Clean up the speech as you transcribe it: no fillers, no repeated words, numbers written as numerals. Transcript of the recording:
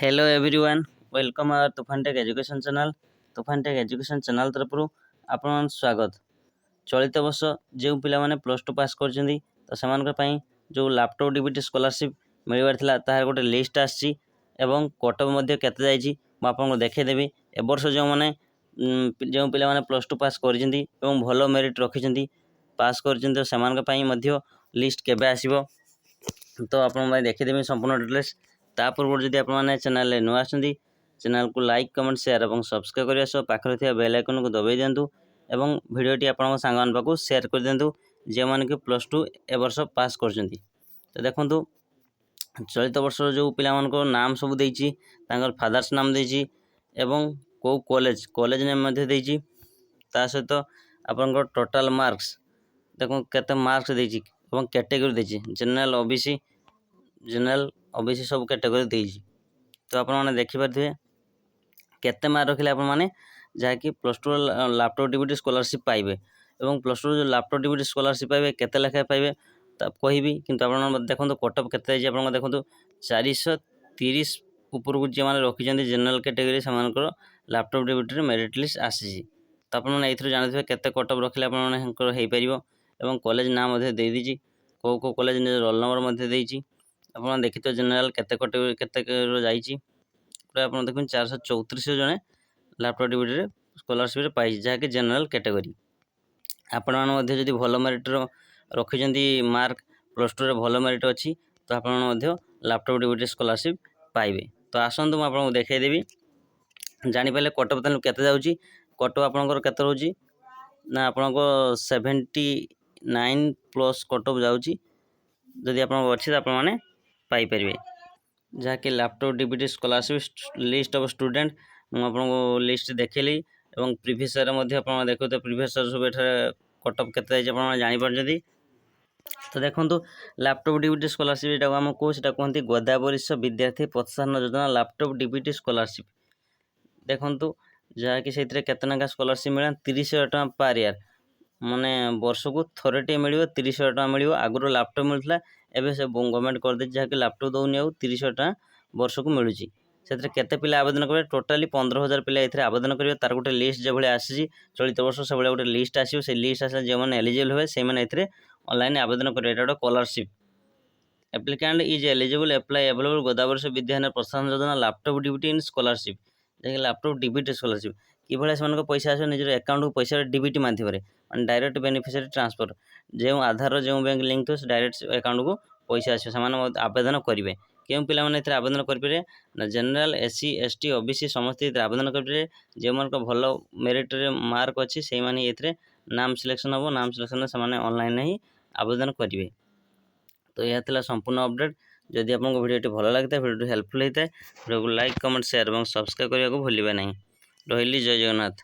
Hello everyone welcome our तुफान take education channel तुफान take education channel तरफ आपण स्वागत। चलित वर्ष जो पिला माने प्लस टू पास कर तो से जो लैपटॉप डीबीटी स्कॉलरशिप मिलवार थिला तार गोटे लिस्ट आसी एवं कटअप मध्य केते जाइछि म आपन देखैदेबी। ए वर्ष जो माने जो पिला माने प्लस टू पास कर भल मेरिट रखिछन्ती पास कर से लिस्ट केबे आसीबो तो आपन देखैदेबी संपूर्ण डिटेल्स। ता पूर्व जदि आपने चैनल नुआ आसती चैनल को लाइक कमेंट शेयर और सब्सक्राइब करने सह पाखर थी बेल आइकन को दबाई दिंतु और भिडियोटी आपण सांग पाक शेयर कर दिंतु जो मैंने कि प्लस टू ए वर्ष पास कर। तो देखो चलित वर्ष जो पिला नाम सब देछि फादर्स नाम देछि एवं को कॉलेज नेम देछि ता सहित आपन टोटल मार्क्स देखो केते मार्क्स देछि एवं कैटेगरी देछि जनरल ओबीसी सब कैटेगरी देछि। तो आपण माने देखि पारथिबे केते मार्क रखिले आपण माने जहाँकि plus two laptop DBT scholarship पाइबे एवं प्लस टू जो लैपटॉप डीबीटी स्कॉलरशिप पाइबे केते लेखा पाइबे तो कहबी किंतु आपण देखंतु कटअप केते जाय आपण देखंतु 430 ऊपर को जे माने रखिजंती जनरल कैटेगरी समानकर लैपटॉप डीबीटी मेरिट लिस्ट आसी। तो आपण माने एथरो जानथिबे केते कटअप रखिले आपण माने हंकर हेई परिबो एवं कॉलेज नाम मध्ये देई दीजी को कॉलेज रोल नंबर मध्ये देइछि आप देखिए जनरल केते कैटेगरी केते जाइछि पूरा आप देखुन 434 जने लैपटॉप डीबीटी स्कॉलरशिप पाई जहाँकि जनरल कैटेगरी। आपण माने जदि भल मेरिट रखिजंती मार्क प्लस टू रे भल मेरिट अच्छी तो आपण माने लैपटॉप डीबीटी स्कॉलरशिप पाइबे। तो आसतु मैं आपको देखैदेबी जानि पाले कटअप तनु केते जाउछि कटअप आपनकर केते रहउछि ना आपनको 79 प्लस कटअप जाउछि जदि आपन अछि त आपण माने पाई परिवे जहाँकि laptop DBT scholarship list of student मुझे आपको लिस्ट देखली और प्रीवियस ईयर मध्य आप देखते प्रीवियस ईयर सब कटअप केते जानी पारछथि। तो देखो लैपटॉप डीबीटी स्कॉलरशिप एटा आम को कहते गोदावरीश विद्यार्थी प्रोत्साहन योजना लैपटॉप डीबीटी स्कॉलरशिप देखु जहाँकि से केतना स्कॉलरशिप मिला 30,000 टका पर ईयर माने वर्ष को थोड़े मिल 30,000 टका मिल आगुरी लैपटॉप मिलता एवं से गवर्नमेंट कर दे जहाँकि लैपटॉप दौनी आ 30,000 टका वर्ष को मिलूँ से केते पिला आवेदन करेंगे टोटाली 15,000 पिला ये आवेदन करेंगे तार गोटे लिस्ट जो आसी चलित वर्ष से गोटे लिस्ट आसो से लिस्ट आस जो मैंने एलिजिबल हुए से ऑनलाइन आवेदन करेंगे गोटे scholarship applicant is eligible apply available Godavari Vidyadhar प्रोत्साहन योजना लैपटॉप डीबीटी इन स्कॉलरशिप जैसे लैपटॉप डीबीटी स्कॉलरशिप कि से पैसा आस निजर अकाउंट को पैसा डीबीटी माध्यम डायरेक्ट बेनिफिशियरी ट्रांसफर जो आधार जो बैंक लिंक थो डायरेक्ट अकाउंट को पैसा आस आवेदन करेंगे क्यों पिला माने आवेदन करेंगे ना जनरल एससी एसटी ओबीसी समस्त आवेदन करेंगे जो मान भल मेरिट मार्क अच्छी से नाम सिलेक्शन हम नाम सिलेक्शन से ऑनलाइन ही आवेदन करेंगे। तो यह था संपूर्ण अपडेट जदि आपको वीडियो भल लगी वीडियो हेल्पफुल होता है वीडियो को लाइक कमेंट शेयर और सब्सक्राइब करने को भूलिए नहीं। रही जय जगन्नाथ।